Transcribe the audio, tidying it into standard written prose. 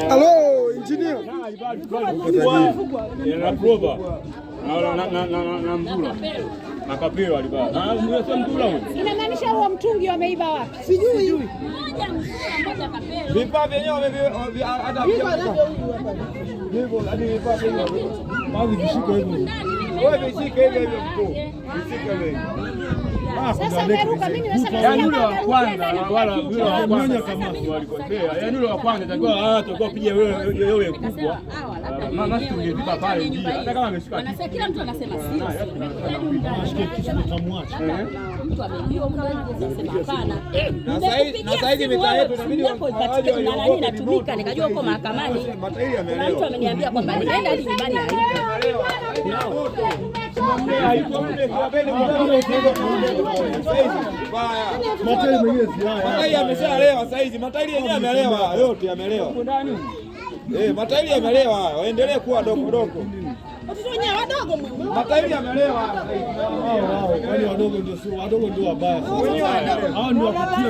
Halo, engineer. Na Clover. Na Mbula. Na Kapelo alibaa. Na Mbula huyo. Inamaanisha huo mtungi wameiba wapi? Sijui. Moja Kapelo. Vifaa vyenyewe hata hivyo hadi vifaa vyenyewe. Baadhi vishiko hivyo. Wewe vishike hivyo mkuu. Vishike wewe. Sasa ameruka, mimi nasema yaani yule wa kwanza wala yule wa kwanza kama walikosea. Yaani yule wa kwanza atakuwa piga wewe kubwa. Mama tungezipa pale njia. Hata kama ameshika. Wanasema kila mtu anasema si. Kisha tutamwacha. Mtu amejua mtu anasema hapana. Na sasa hivi mitaa yetu inabidi waje na nani natumika nikajua huko mahakamani. Kuna mtu ameniambia kwamba nenda hadi nyumbani matairi ameshalewa sasa hizi, matairi yenyewe amelewa, yote yamelewa. Matairi yamelewa, waendelee kuwa dogo. Watoto wenyewe wadogo mwe. Matairi yamelewa. Wao, kwani wadogo ndio wabaya. Hao ndio wakutia